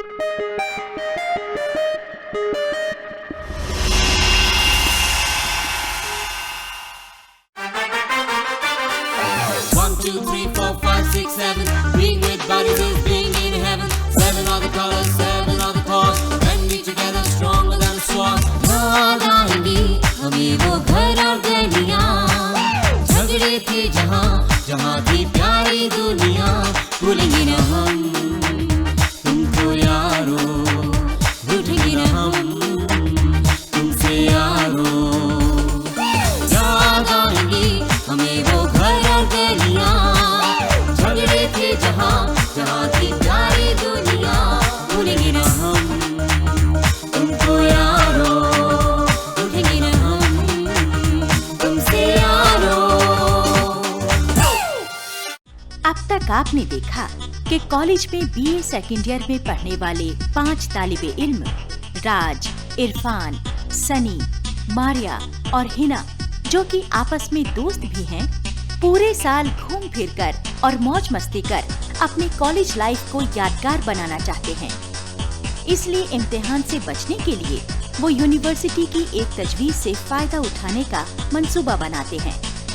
One, two, three, four, five, six, seven. Being with buddies is being in heaven. Seven are the colors, seven are the cause. When we together, stronger than a sword. याद आएंगी हमें वो घर और गलियां, झगड़े थे जहाँ जहाँ थी प्यारी दुनिया। भूलेंगे न हम तुमको यारो, रूठेंगे न हम तुमसे यारो। याद आएंगी हमें वो घर और गलियां, झगड़े थे जहाँ जहाँ थी प्यारी दुनिया। भूलेंगे न हम तुमको यारो, रूठेंगे न हम तुमसे यारो। अब तक आपने देखा कि कॉलेज में बीए सेकेंड ईयर में पढ़ने वाले 5 तालिबे इल्म राज, इरफान, सनी, मारिया और हिना, जो कि आपस में दोस्त भी हैं, पूरे साल घूम फिर कर और मौज मस्ती कर अपने कॉलेज लाइफ को यादगार बनाना चाहते हैं। इसलिए इम्तिहान से बचने के लिए वो यूनिवर्सिटी की एक तजवीज से फायदा उठाने का मंसूबा बनाते हैं,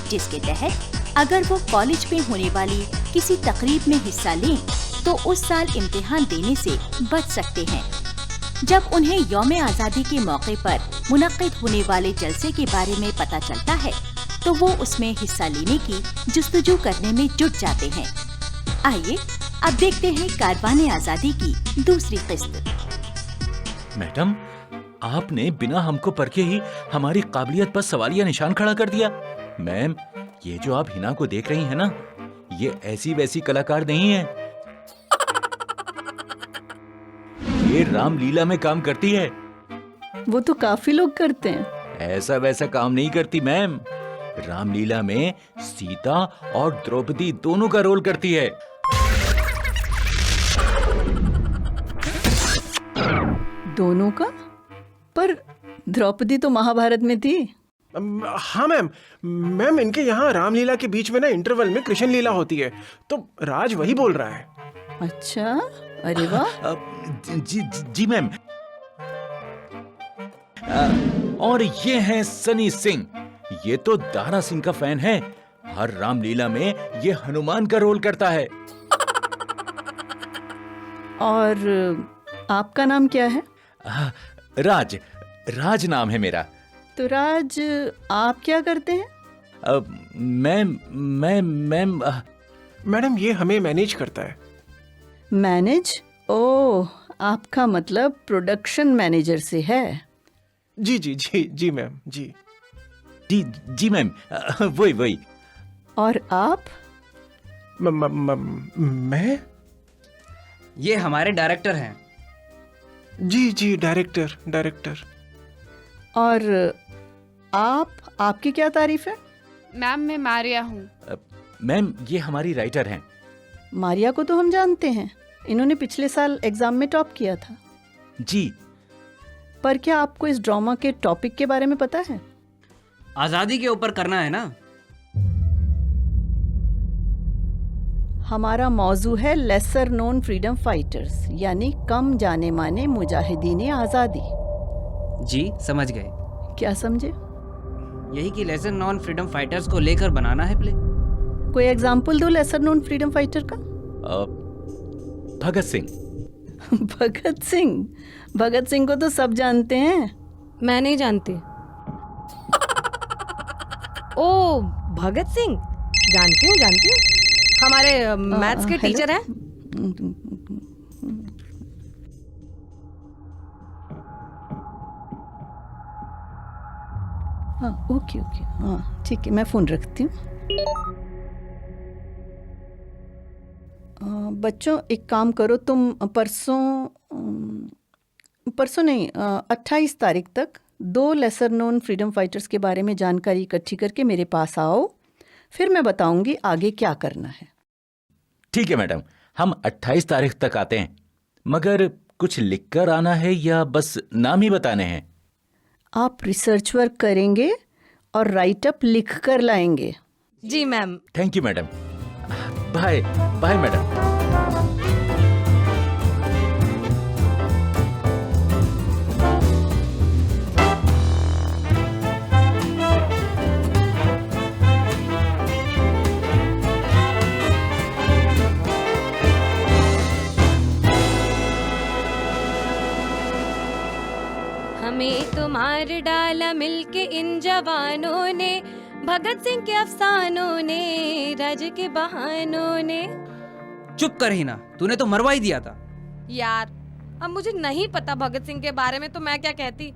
जिसके तहत अगर वो कॉलेज में होने वाली किसी तकरीब में हिस्सा लें तो उस साल इम्तिहान देने से बच सकते हैं। जब उन्हें यौम आज़ादी के मौके पर मुनक्किद होने वाले जलसे के बारे में पता चलता है तो वो उसमें हिस्सा लेने की जुस्तजू करने में जुट जाते हैं। आइए अब देखते हैं कारवाने आज़ादी की दूसरी किस्त। मैडम, आपने बिना हमको परखे ही हमारी काबिलियत पर सवालिया निशान खड़ा कर दिया। मैम, ये जो आप हिना को देख रही हैं ना, ये ऐसी वैसी कलाकार नहीं है। ये रामलीला में काम करती है। वो तो काफी लोग करते हैं। ऐसा वैसा काम नहीं करती मैम, रामलीला में सीता और द्रौपदी दोनों का रोल करती है। दोनों का? पर द्रौपदी तो महाभारत में थी। हाँ मैम इनके यहाँ रामलीला के बीच में ना इंटरवल में कृष्ण लीला होती है, तो राज वही बोल रहा है। अच्छा, अरे वाह। जी मैम। और ये हैं सनी सिंह, ये तो दारा सिंह का फैन है। हर रामलीला में ये हनुमान का रोल करता है। और आपका नाम क्या है? राज नाम है मेरा। तो राज, आप क्या करते हैं? मैडम ये हमें मैनेज करता है। मैनेज? ओह, आपका मतलब प्रोडक्शन मैनेजर से है। जी मैम, जी मैम, वही। और आप? मैं? ये हमारे डायरेक्टर हैं। जी डायरेक्टर। और आपकी क्या तारीफ है? मैम मैं मारिया हूँ। मैम ये हमारी राइटर हैं। मारिया को तो हम जानते हैं, इन्होंने पिछले साल एग्जाम में टॉप किया था। जी। पर क्या आपको इस ड्रामा के टॉपिक के बारे में पता है? आजादी के ऊपर करना है ना। हमारा मौजू है लेसर नोन फ्रीडम फाइटर्स, यानी कम जाने माने मुजाहिदीन आज़ादी। जी समझ गए। क्या समझे? यही कि लेसर नॉन फ्रीडम फाइटर्स को लेकर बनाना है प्ले। कोई एग्जाम्पल दो लेसर नोन फ्रीडम फाइटर का। भगत सिंह। भगत सिंह को तो सब जानते हैं। मैं नहीं जानती। ओ भगत सिंह, जानती हूँ हमारे मैथ्स के टीचर हैं। हाँ ओके, हाँ ठीक है, मैं फ़ोन रखती हूँ। बच्चों एक काम करो, तुम परसों नहीं 28 तारीख तक 2 लेसर नोन फ्रीडम फाइटर्स के बारे में जानकारी इकट्ठी करके मेरे पास आओ, फिर मैं बताऊंगी आगे क्या करना है। ठीक है मैडम, हम 28 तारीख तक आते हैं, मगर कुछ लिखकर आना है या बस नाम ही बताने हैं? आप रिसर्च वर्क करेंगे और राइटअप लिख कर लाएंगे। जी ma'am. Thank you madam. Bye madam. मार डाला मिलके इन जवानों ने, भगत सिंह के अफसानों ने, राज के बहानों ने। चुप कर ही ना, तूने तो मरवा ही दिया था। यार अब मुझे नहीं पता भगत सिंह के बारे में, तो मैं क्या कहती।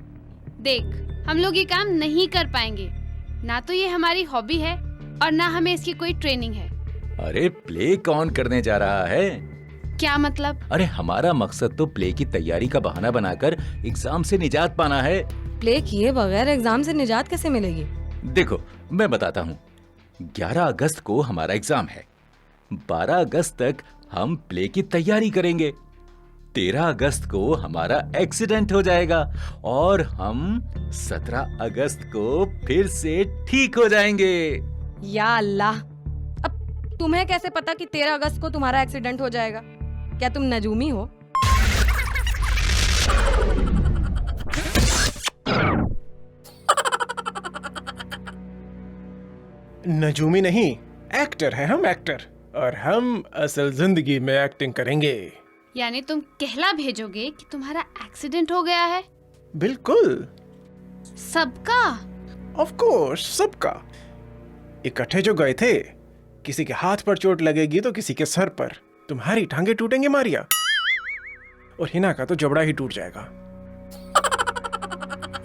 देख, हम लोग ये काम नहीं कर पाएंगे। ना तो ये हमारी हॉबी है और ना हमें इसकी कोई ट्रेनिंग है। अरे प्ले कौन करने जा रहा है? क्या मतलब? अरे हमारा मकसद तो प्ले की तैयारी का बहाना बनाकर एग्जाम से निजात पाना है। प्ले किए बगैर एग्जाम से निजात कैसे मिलेगी? देखो मैं बताता हूँ, 11 अगस्त को हमारा एग्जाम है। 12 अगस्त तक हम प्ले की तैयारी करेंगे। 13 अगस्त को हमारा एक्सीडेंट हो जाएगा और हम 17 अगस्त को फिर से ठीक हो जाएंगे। या अल्लाह, अब तुम्हें कैसे पता कि 13 अगस्त को तुम्हारा एक्सीडेंट हो जाएगा? क्या तुम नजूमी हो? नजूमी नहीं, एक्टर है हम, एक्टर। और हम असल जिंदगी में एक्टिंग करेंगे। यानी तुम कहला भेजोगे कि तुम्हारा एक्सीडेंट हो गया है? बिल्कुल, सबका? ऑफ कोर्स, सबका। इकट्ठे जो गए थे, किसी के हाथ पर चोट लगेगी तो किसी के सर पर। तुम्हारी टांगे टूटेंगे मारिया, और हिना का तो जबड़ा ही टूट जाएगा।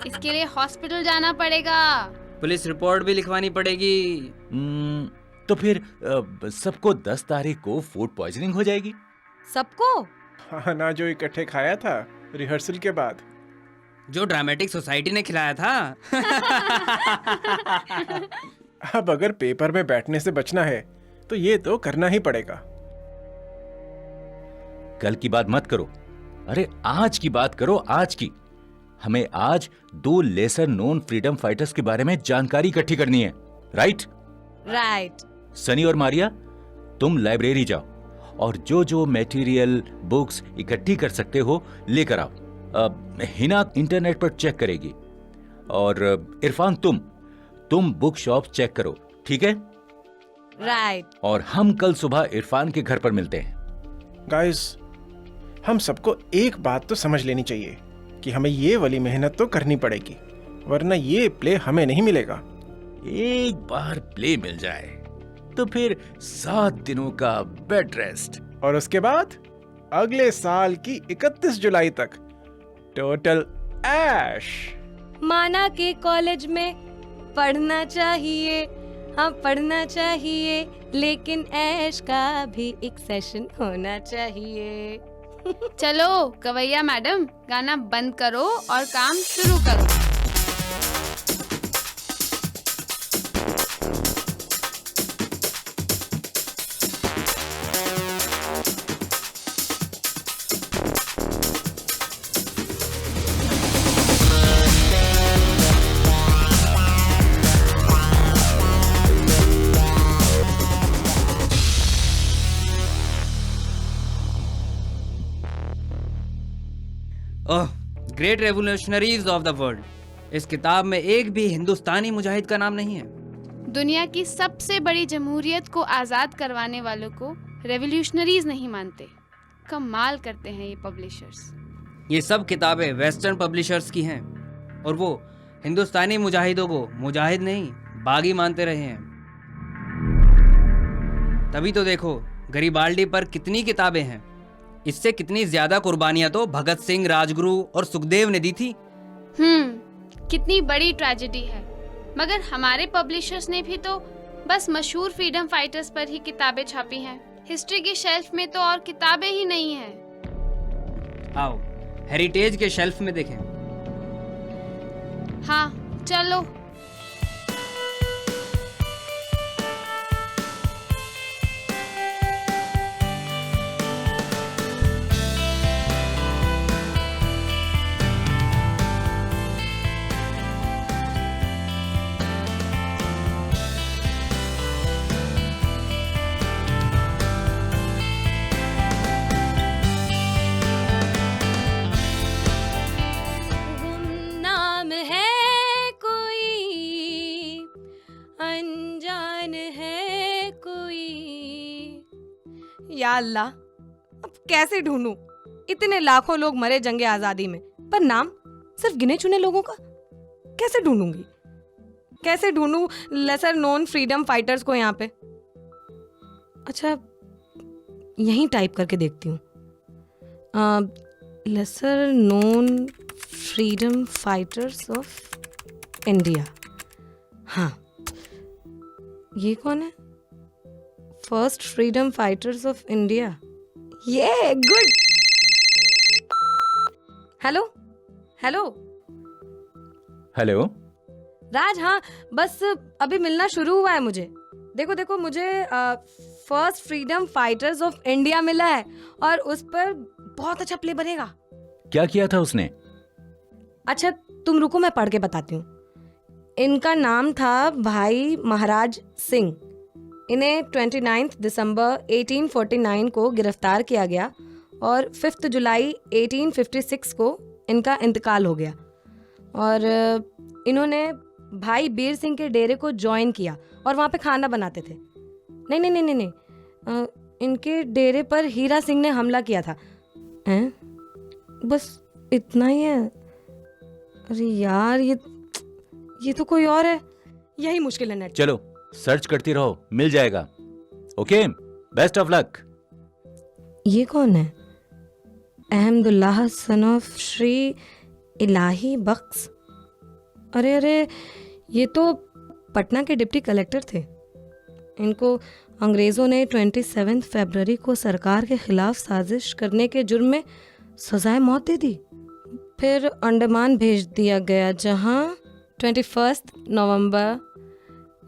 इसके लिए हॉस्पिटल जाना पड़ेगा। पुलिस रिपोर्ट भी लिखवानी पड़ेगी। तो फिर सबको 10 तारीख को फूड पॉइजनिंग हो जाएगी। सबको? खाना जो इकट्ठे खाया था रिहर्सल के बाद, जो ड्रामेटिक सोसाइटी ने खिलाया था। अब अगर पेपर में बैठने से बचना है तो ये तो करना ही पड़ेगा। कल की बात मत करो, अरे आज की बात करो, आज की। हमें आज 2 लेसर नोन फ्रीडम फाइटर्स के बारे में जानकारी इकट्ठी करनी है। राइट? राइट। सनी और मारिया, तुम लाइब्रेरी जाओ और जो जो मटेरियल, बुक्स इकट्ठी कर सकते हो लेकर आओ। हिना इंटरनेट पर चेक करेगी और इरफान तुम बुक शॉप चेक करो, ठीक है? राइट। और हम कल सुबह इरफान के घर पर मिलते हैं। गाइस, हम सबको एक बात तो समझ लेनी चाहिए कि हमें ये वाली मेहनत तो करनी पड़ेगी, वरना ये प्ले हमें नहीं मिलेगा। एक बार प्ले मिल जाए तो फिर 7 दिनों का बेड रेस्ट, और उसके बाद अगले साल की 31 जुलाई तक टोटल ऐश। माना के कॉलेज में पढ़ना चाहिए, हाँ पढ़ना चाहिए, लेकिन ऐश का भी एक सेशन होना चाहिए। चलो कवैया मैडम, गाना बंद करो और काम शुरू करो। Oh, great revolutionaries of the world. इस किताब में एक भी हिंदुस्तानी मुजाहिद का नाम नहीं है। दुनिया की सबसे बड़ी जमहूरियत को आज़ाद करवाने वालों को रेवोल्यूशनरीज नहीं मानते। कमाल करते हैं ये पब्लिशर्स। ये सब किताबें वेस्टर्न पब्लिशर्स की हैं और वो हिंदुस्तानी मुजाहिदों को मुजाहिद नहीं बागी मानते रहे हैं। तभी तो देखो गरीबाल्डी पर कितनी किताबें हैं। इससे कितनी ज्यादा कुर्बानियां तो भगत सिंह, राजगुरु और सुखदेव ने दी थी। कितनी बड़ी ट्रेजेडी है। मगर हमारे पब्लिशर्स ने भी तो बस मशहूर फ्रीडम फाइटर्स पर ही किताबें छापी हैं। हिस्ट्री की शेल्फ में तो और किताबें ही नहीं हैं। आओ हेरिटेज के शेल्फ में देखें। हाँ चलो। नाम है कोई, अनजान है कोई। या अल्लाह, अब कैसे ढूंढूं? इतने लाखों लोग मरे जंगे आजादी में, पर नाम सिर्फ गिने चुने लोगों का। कैसे ढूंढूंगी? कैसे ढूंढूं लेसर नोन फ्रीडम फाइटर्स को यहाँ पे? अच्छा, यहीं टाइप करके देखती हूँ, lesser known freedom fighters of India. हाँ, ये कौन है? First freedom fighters of India. ये good. Hello hello hello. Raj, हाँ बस अभी मिलना शुरू हुआ है मुझे। देखो देखो, मुझे first freedom fighters of India मिला है और उस पर बहुत अच्छा प्ले बनेगा। क्या किया था उसने? अच्छा तुम रुको, मैं पढ़ के बताती हूँ। इनका नाम था भाई महाराज सिंह। इन्हें 29 दिसंबर 1849 को गिरफ्तार किया गया और 5 जुलाई 1856 को इनका इंतकाल हो गया। और इन्होंने भाई बीर सिंह के डेरे को ज्वाइन किया और वहाँ पे खाना बनाते थे। नहीं नहीं नहीं नहीं नहीं, इनके डेरे पर हीरा सिंह ने हमला किया था। हैं? बस इतना ही है? अरे यार, ये तो कोई और है। यही मुश्किल है नेट। चलो सर्च करती रहो, मिल जाएगा। Okay, best of luck. ये कौन है? अहमदुल्लाह सन ऑफ श्री इलाही बख्श। अरे अरे, ये तो पटना के डिप्टी कलेक्टर थे। इनको अंग्रेज़ों ने 27 फरवरी को सरकार के खिलाफ साजिश करने के जुर्म में सजाए मौत दे दी। फिर अंडमान भेज दिया गया, जहां 21 नवंबर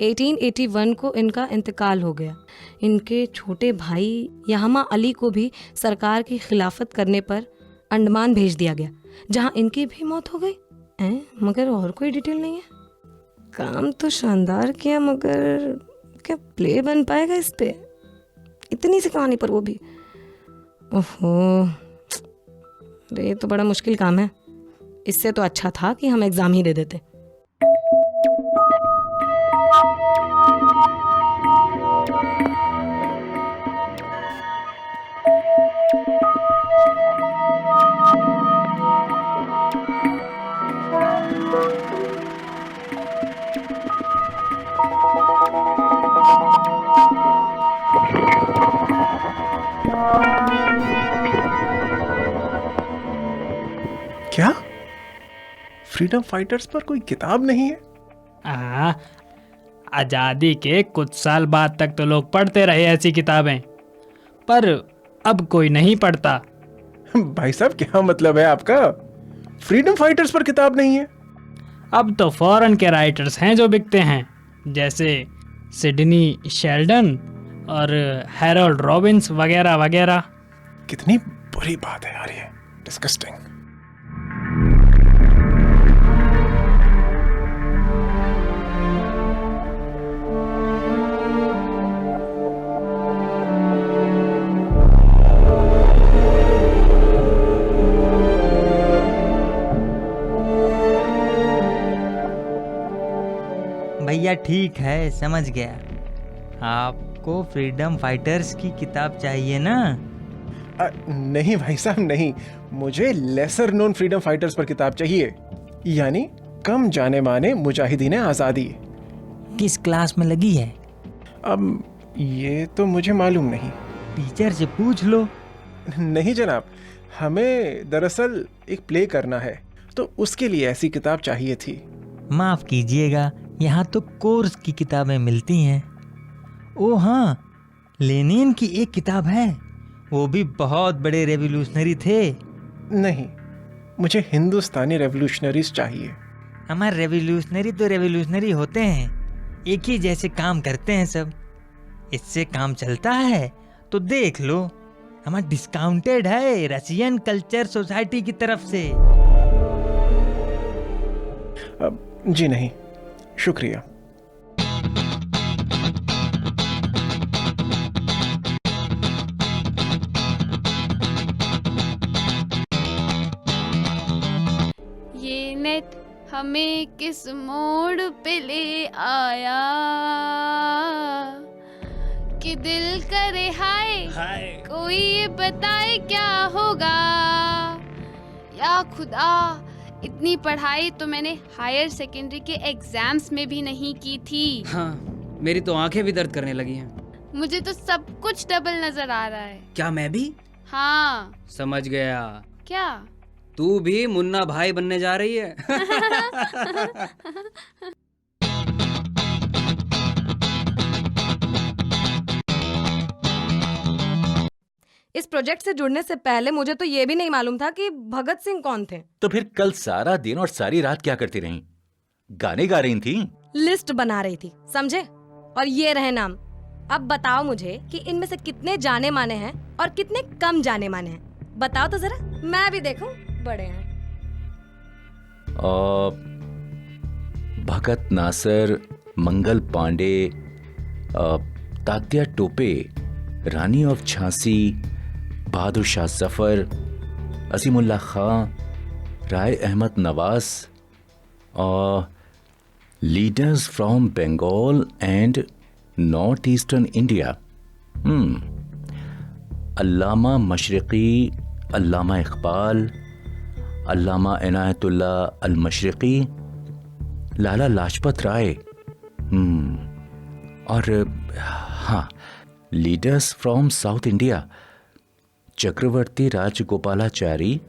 1881 को इनका इंतकाल हो गया। इनके छोटे भाई यहमा अली को भी सरकार की खिलाफत करने पर अंडमान भेज दिया गया, जहां इनकी भी मौत हो गई। मगर और कोई डिटेल नहीं है। काम तो शानदार किया, मगर क्या प्ले बन पाएगा इस पे? इतनी सी कहानी पर वो भी। ओहो, अरे ये तो बड़ा मुश्किल काम है। इससे तो अच्छा था कि हम एग्जाम ही दे देते। क्या फ्रीडम फाइटर्स पर कोई किताब नहीं है? आजादी के कुछ साल बाद तक तो लोग पढ़ते रहे ऐसी किताबें, पर अब कोई नहीं पढ़ता। भाई साहब, क्या मतलब है आपका? फ्रीडम फाइटर्स पर किताब नहीं है? अब तो फॉरेन के राइटर्स हैं जो बिकते हैं, जैसे सिडनी शेल्डन और हैरोल्ड रॉबिन्स वगैरह वगैरह। कितनी बुरी बात है यार, ये डिस्गस्टिंग। भैया ठीक है, समझ गया। आपको फ्रीडम फाइटर्स की किताब चाहिए ना? नहीं भाई साहब, नहीं। मुझे लेसर नोन फ्रीडम फाइटर्स पर किताब चाहिए, यानी कम जाने माने मुजाहिदीन आज़ादी। किस क्लास में लगी है? अब ये तो मुझे मालूम नहीं। टीचर से पूछ लो। नहीं जनाब, हमें दरअसल एक प्ले करना है, तो उसके लिए ऐसी किताब चाहिए थी। माफ कीजिएगा, यहाँ तो कोर्स की किताबें मिलती हैं। ओ हाँ, लेनिन की एक किताब है, वो भी बहुत बड़े रेवोल्यूशनरी थे। नहीं, मुझे हिंदुस्तानी रेवोल्यूशनरीज चाहिए। हमारे रेवोल्यूशनरी तो रेवोल्यूशनरी होते हैं, एक ही जैसे काम करते हैं सब। इससे काम चलता है तो देख लो, हमारा डिस्काउंटेड है रशियन कल्चर सोसाइटी की तरफ से। जी नहीं, शुक्रिया। ये नेट हमें किस मोड़ पे ले आया कि दिल करे हाय कोई ये बताए क्या होगा। या खुदा इतनी पढ़ाई तो मैंने हायर सेकेंडरी के एग्जाम्स में भी नहीं की थी। हाँ, मेरी तो आंखें भी दर्द करने लगी हैं। मुझे तो सब कुछ डबल नजर आ रहा है। क्या मैं भी? हाँ। समझ गया। क्या? तू भी मुन्ना भाई बनने जा रही है। इस प्रोजेक्ट से जुड़ने से पहले मुझे तो ये भी नहीं मालूम था कि भगत सिंह कौन थे। तो फिर कल सारा दिन और सारी रात क्या करती रहीं? गाने गा रही थी? लिस्ट बना रही थी, समझे? और ये रहे नाम। अब बताओ मुझे कि इनमें से कितने जाने माने हैं और कितने कम जाने माने हैं। बताओ तो जरा, मैं भी देखूं। बड़े हैं। Bhagat Nasar, Mangal Pandey, Tatya Tope, Rani of Jhansi, Bahadur Shah Zafar, Asimullah Khan, Rai Ahmad Nawaz, leaders from Bengal and north eastern India. Allama Mashriqi, Allama Iqbal, Allama Inayatullah al Mashriqi, Lala Lajpat Rai, और हाँ, leaders from south India, Chakravarti Rajagopalachari,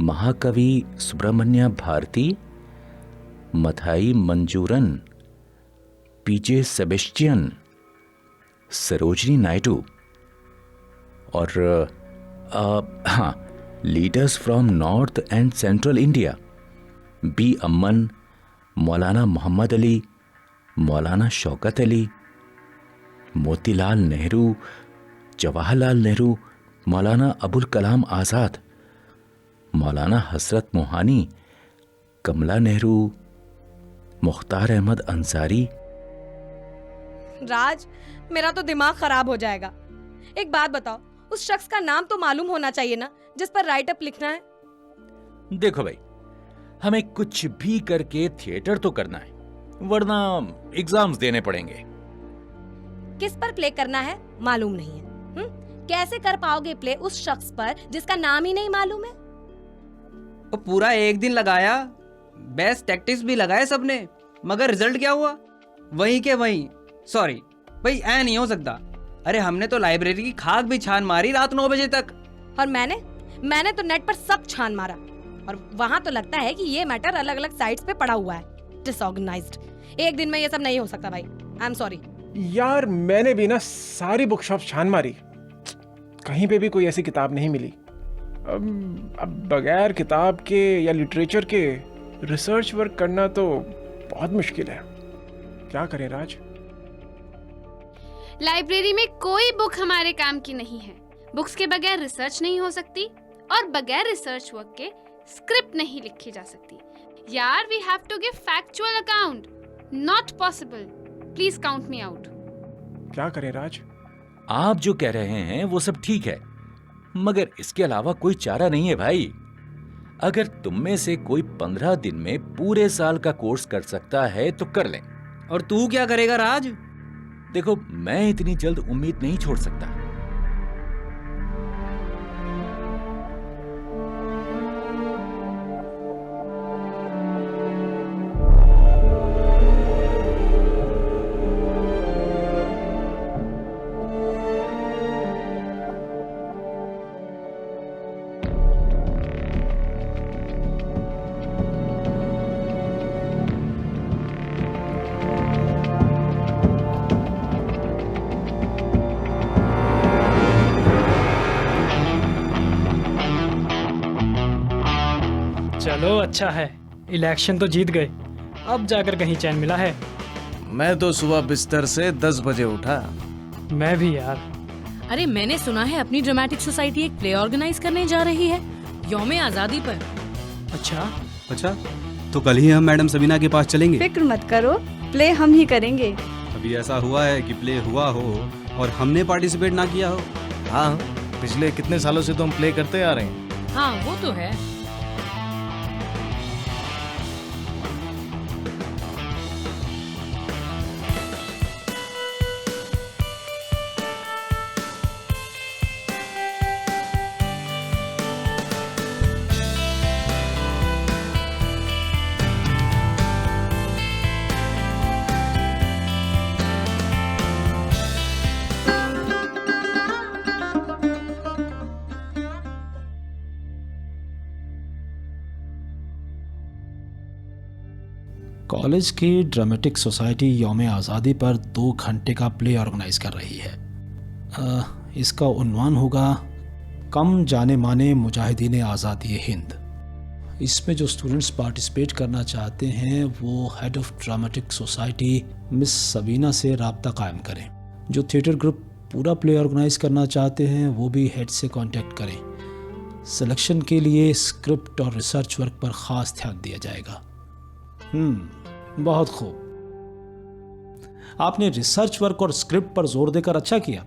Mahakavi Subramania Bharati, Mathai Manjuran, P J Sebastian, Sarojini Naidu, और हाँ, leaders from north and central India, Bi Amman, Maulana Mohammad Ali, मौलाना शौकत अली, मोतीलाल नेहरू, जवाहरलाल नेहरू, मौलाना अबुल कलाम आज़ाद, मौलाना हसरत मोहानी, कमला नेहरू, मुख्तार अहमद अंसारी। राज, मेरा तो दिमाग खराब हो जाएगा। एक बात बताओ, उस शख्स का नाम तो मालूम होना चाहिए ना जिस पर राइट अप लिखना है। देखो भाई, हमें कुछ भी करके थिएटर तो करना है, वरना एग्जाम्स देने पड़ेंगे। किस पर प्ले करना है मालूम नहीं है। कैसे कर पाओगे प्ले उस शख्स पर जिसका नाम ही नहीं मालूम है? और पूरा एक दिन लगाया, बेस्ट टैक्टिक्स भी लगाए सबने, मगर रिजल्ट क्या हुआ? वहीं के वहीं। सॉरी भाई, ऐ नहीं हो सकता। अरे हमने तो लाइब्रेरी की खाक भी छान मारी रात 9 बजे तक। और मैंने तो नेट पर सब छान मारा, और वहां तो लगता है कि ये मैटर अलग अलग साइट्स पे पड़ा हुआ है, डिसऑर्गेनाइज्ड। एक दिन में ये सब नहीं हो सकता भाई, आई एम सॉरी। यार मैंने भी ना सारी बुक शॉप छान मारी, कहीं पे भी कोई ऐसी किताब नहीं मिली। अब बगैर किताब के या लिटरेचर के रिसर्च वर्क करना तो बहुत मुश्किल है। क्या करें राज? लाइब्रेरी में कोई बुक हमारे काम की नहीं है। बुक्स के बगैर रिसर्च नहीं हो सकती, और बगैर रिसर्च वर्क के स्क्रिप्ट नहीं लिखी जा सकती। यार, we have to give factual account. Not possible. Please count me out. क्या करें राज? आप जो कह रहे हैं वो सब ठीक है, मगर इसके अलावा कोई चारा नहीं है भाई। अगर तुम में से कोई 15 दिन में पूरे साल का कोर्स कर सकता है तो कर ले। और तू क्या करेगा राज? देखो, मैं इतनी जल्द उम्मीद नहीं छोड़ सकता। चलो अच्छा है, इलेक्शन तो जीत गए, अब जाकर कहीं चैन मिला है। मैं तो सुबह बिस्तर से 10 बजे उठा। मैं भी यार। अरे मैंने सुना है अपनी ड्रामेटिक सोसाइटी एक प्ले ऑर्गेनाइज करने जा रही है यौम आज़ादी पर। अच्छा, तो कल ही हम मैडम सबीना के पास चलेंगे। फिक्र मत करो, प्ले हम ही करेंगे। अभी ऐसा हुआ है कि प्ले हुआ हो और हमने पार्टिसिपेट ना किया हो। हाँ, पिछले कितने सालों से तो हम प्ले करते आ रहे हैं। हाँ वो तो है। कॉलेज की ड्रामेटिक सोसाइटी यौम आज़ादी पर 2 घंटे का प्ले ऑर्गेनाइज कर रही है। इसका उन्वान होगा कम जाने माने मुजाहिदीन आज़ादी हिंद। इसमें जो स्टूडेंट्स पार्टिसिपेट करना चाहते हैं वो head of dramatic society miss Sabina से रब्ता कायम करें। जो थिएटर ग्रुप पूरा प्ले ऑर्गेनाइज करना चाहते हैं वो भी हेड से कांटेक्ट करें। सिलेक्शन के लिए स्क्रिप्ट और रिसर्च वर्क पर ख़ास ध्यान दिया जाएगा। बहुत खूब। आपने रिसर्च वर्क और स्क्रिप्ट पर जोर देकर अच्छा किया।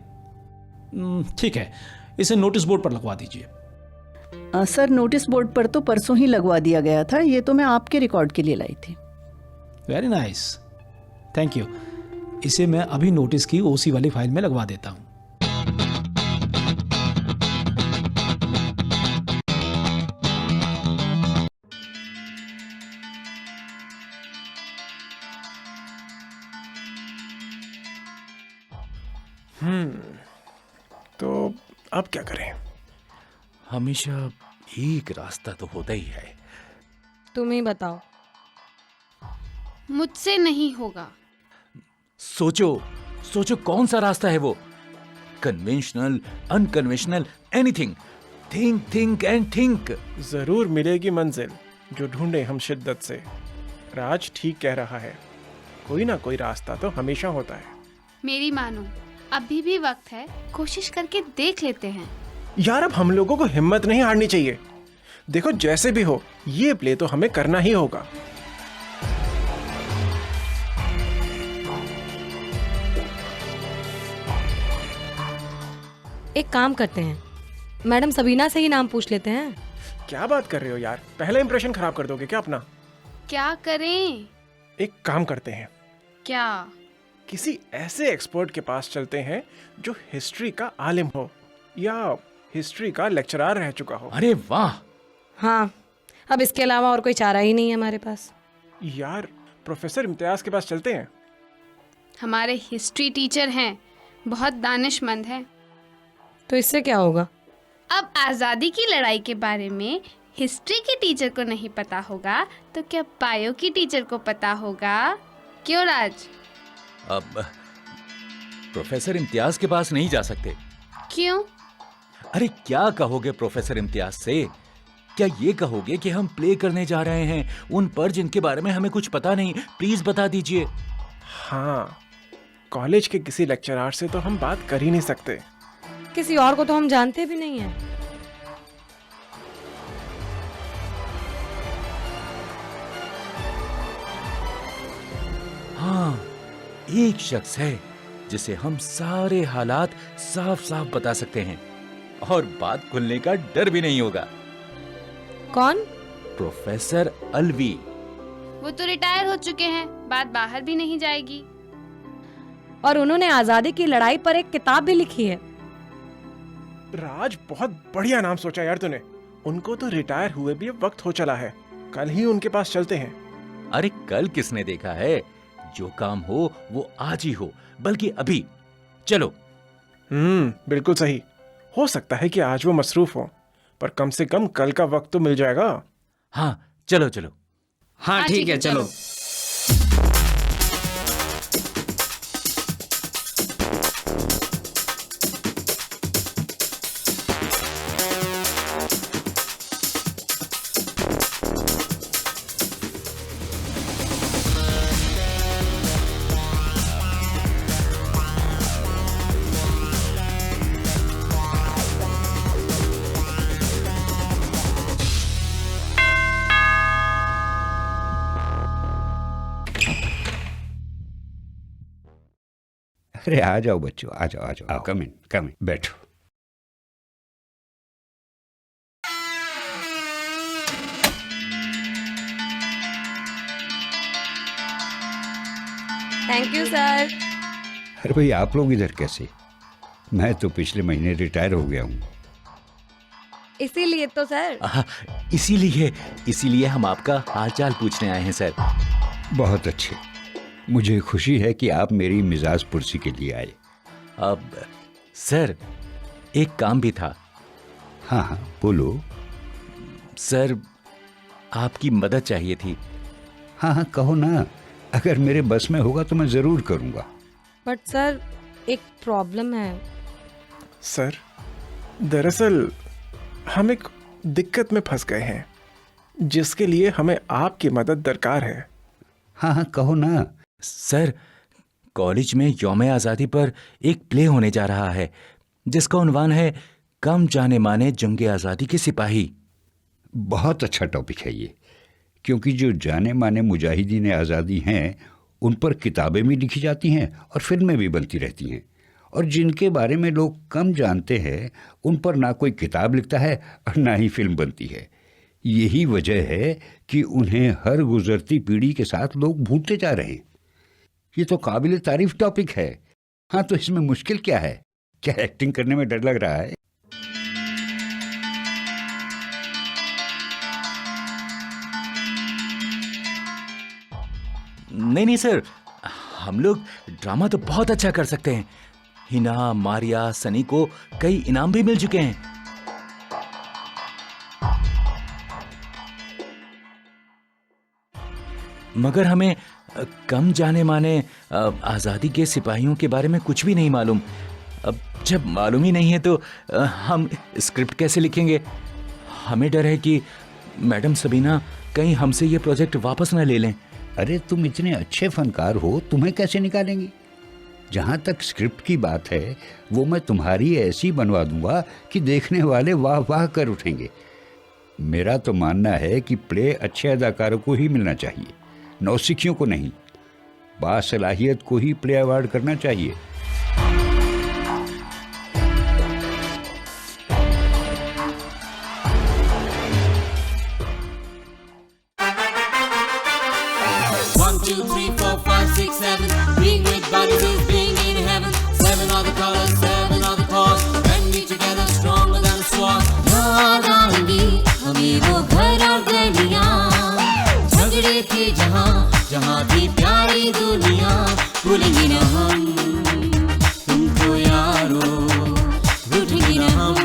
ठीक है, इसे नोटिस बोर्ड पर लगवा दीजिए। सर, नोटिस बोर्ड पर तो परसों ही लगवा दिया गया था। ये तो मैं आपके रिकॉर्ड के लिए लाई थी। Very nice, thank you. इसे मैं अभी नोटिस की ओसी वाली फाइल में लगवा देता हूँ। तो अब क्या करें? हमेशा एक रास्ता तो होता ही है। तुम ही बताओ। मुझसे नहीं होगा। सोचो सोचो कौन सा रास्ता है वो। Conventional, unconventional, anything. Think think and think. जरूर मिलेगी मंजिल जो ढूंढे हम शिद्दत से। राज ठीक कह रहा है, कोई ना कोई रास्ता तो हमेशा होता है। मेरी मानो, अभी भी वक्त है, कोशिश करके देख लेते हैं। यार, अब हम लोगों को हिम्मत नहीं हारनी चाहिए। देखो, जैसे भी हो ये प्ले तो हमें करना ही होगा। एक काम करते हैं, मैडम सबीना से ही नाम पूछ लेते हैं। क्या बात कर रहे हो यार, पहला इंप्रेशन खराब कर दोगे क्या अपना? क्या करें? एक काम करते हैं, क्या? किसी ऐसे एक्सपर्ट के पास चलते हैं जो हिस्ट्री का आलिम हो या हिस्ट्री का लेक्चरर रह चुका हो। अरे वाह। हाँ, अब इसके अलावा और कोई चारा ही नहीं है हमारे पास। यार, प्रोफेसर इम्तियाज के पास चलते हैं। हमारे हिस्ट्री टीचर हैं, बहुत दानिशमंद हैं। तो इससे क्या होगा? अब आज़ादी की लड़ाई के बारे में हिस्ट्री के टीचर को नहीं पता होगा तो क्या बायो की टीचर को पता होगा? क्यों राज? अब प्रोफेसर इम्तियाज के पास नहीं जा सकते। क्यों? अरे क्या कहोगे प्रोफेसर इम्तियाज से? क्या ये कहोगे कि हम प्ले करने जा रहे हैं उन पर जिनके बारे में हमें कुछ पता नहीं? प्लीज बता दीजिए। हाँ, कॉलेज के किसी लेक्चरर से तो हम बात कर ही नहीं सकते। किसी और को तो हम जानते भी नहीं हैं। हाँ, एक शख्स है जिसे हम सारे हालात साफ साफ बता सकते हैं और बात खुलने का डर भी नहीं होगा। कौन? प्रोफेसर अलवी। वो तो रिटायर हो चुके हैं, बात बाहर भी नहीं जाएगी। और उन्होंने आजादी की लड़ाई पर एक किताब भी लिखी है। राज, बहुत बढ़िया नाम सोचा यार तूने। उनको तो रिटायर हुए भी अब वक्त हो चला है, कल ही उनके पास चलते हैं। अरे कल किसने देखा है? जो काम हो वो आज ही हो, बल्कि अभी। चलो। बिल्कुल सही। हो सकता है कि आज वो मसरूफ हो, पर कम से कम कल का वक्त तो मिल जाएगा। हाँ, चलो चलो। हाँ ठीक है, चलो। अरे आ जाओ बच्चों, आ जाओ आ जाओ, कम इन बैठो। Thank you sir. अरे भाई, आप लोग इधर कैसे? मैं तो पिछले महीने रिटायर हो गया हूँ। इसीलिए तो सर। इसीलिए हम आपका हालचाल पूछने आए हैं सर। बहुत अच्छे, मुझे खुशी है कि आप मेरी मिजाज पुरसी के लिए आए। अब सर, एक काम भी था। हाँ हाँ, बोलो। सर, आपकी मदद चाहिए थी। हाँ हाँ, कहो ना, अगर मेरे बस में होगा तो मैं ज़रूर करूँगा। बट सर एक प्रॉब्लम है। सर, दरअसल हम एक दिक्कत में फंस गए हैं जिसके लिए हमें आपकी मदद दरकार है। हाँ हाँ, कहो ना। सर, कॉलेज में यौम आज़ादी पर एक प्ले होने जा रहा है जिसका उन्वान है कम जाने माने जंग आज़ादी के सिपाही। बहुत अच्छा टॉपिक है ये, क्योंकि जो जाने माने मुजाहिदीन आज़ादी हैं उन पर किताबें भी लिखी जाती हैं और फिल्में भी बनती रहती हैं, और जिनके बारे में लोग कम जानते हैं उन पर ना कोई किताब लिखता है और ना ही फिल्म बनती है। यही वजह है कि उन्हें हर गुजरती पीढ़ी के साथ लोग भूलते जा रहे हैं। ये तो काबिल तारीफ टॉपिक है। हाँ, तो इसमें मुश्किल क्या है? क्या एक्टिंग करने में डर लग रहा है? नहीं सर, हम लोग ड्रामा तो बहुत अच्छा कर सकते हैं। हिना, मारिया, सनी को कई इनाम भी मिल चुके हैं। मगर हमें कम जाने माने आज़ादी के सिपाहियों के बारे में कुछ भी नहीं मालूम। अब जब मालूम ही नहीं है तो हम स्क्रिप्ट कैसे लिखेंगे? हमें डर है कि मैडम सबीना कहीं हमसे ये प्रोजेक्ट वापस ना ले लें। अरे तुम इतने अच्छे फनकार हो, तुम्हें कैसे निकालेंगे? जहाँ तक स्क्रिप्ट की बात है वो मैं तुम्हारी ऐसी बनवा दूंगा कि देखने वाले वाह वाह कर उठेंगे। मेरा तो मानना है कि प्ले अच्छे अदाकारों को ही मिलना चाहिए, नौसिखियों को नहीं। बासलाहियत को ही प्ले अवार्ड करना चाहिए। Being with buddies is being in heaven. 7 are the colors, 7 are the cause. When we together, stronger than a sword. याद आएंगी हमें वो घर और गलियां, झगड़े थे जहाँ जहाँ थी प्यारी दुनिया। भूलेंगे न हम तुमको यारो, रूठेंगे न हम